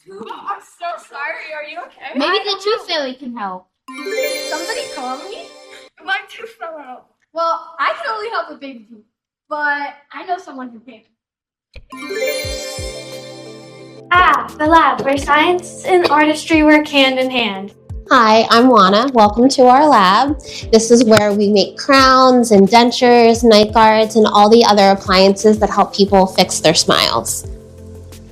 Oh, I'm so sorry. Are you okay? Maybe the tooth fairy can help. Somebody call me? My tooth fell out. Well, I can only help with baby tooth, but I know someone who can. The lab, where science and artistry work hand in hand. Hi, I'm Juana. Welcome to our lab. This is where we make crowns and dentures, night guards, and all the other appliances that help people fix their smiles.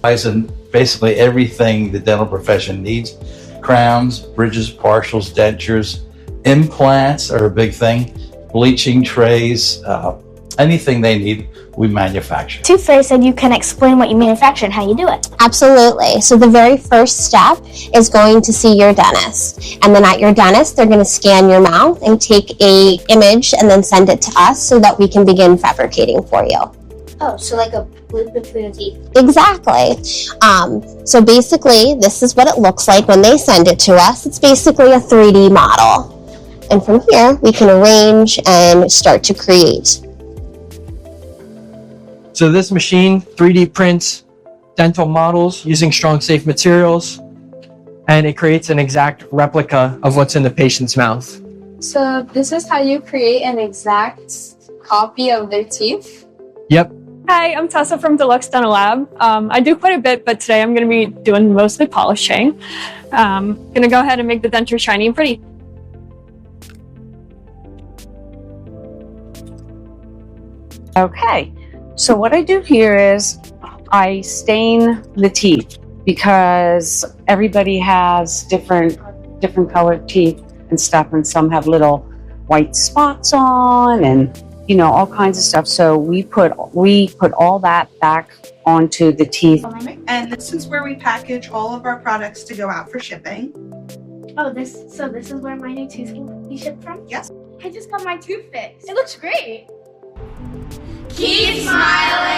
And basically everything the dental profession needs. Crowns, bridges, partials, dentures, implants are a big thing, bleaching trays, anything they need, we manufacture. Tooth Fairy said you can explain what you manufacture and how you do it. Absolutely. So the very first step is going to see your dentist. And then at your dentist, they're going to scan your mouth and take an image and then send it to us so that we can begin fabricating for you. Oh, so like a blue between the teeth. Exactly. So basically, this is what it looks like when they send it to us. It's basically a 3D model. And from here, we can arrange and start to create. So this machine 3D prints dental models using strong, safe materials, and it creates an exact replica of what's in the patient's mouth. So this is how you create an exact copy of their teeth? Yep. Hi, I'm Tessa from Deluxe Dental Lab. I do quite a bit, but today I'm going to be doing mostly polishing. Going to go ahead and make the denture shiny and pretty. Okay, so what I do here is I stain the teeth because everybody has different colored teeth and stuff, and some have little white spots on and all kinds of stuff. So we put all that back onto the teeth. And this is where we package all of our products to go out for shipping. Oh, this is where my new tooth will be shipped from? Yes. I just got my tooth fixed. It looks great. Keep smiling.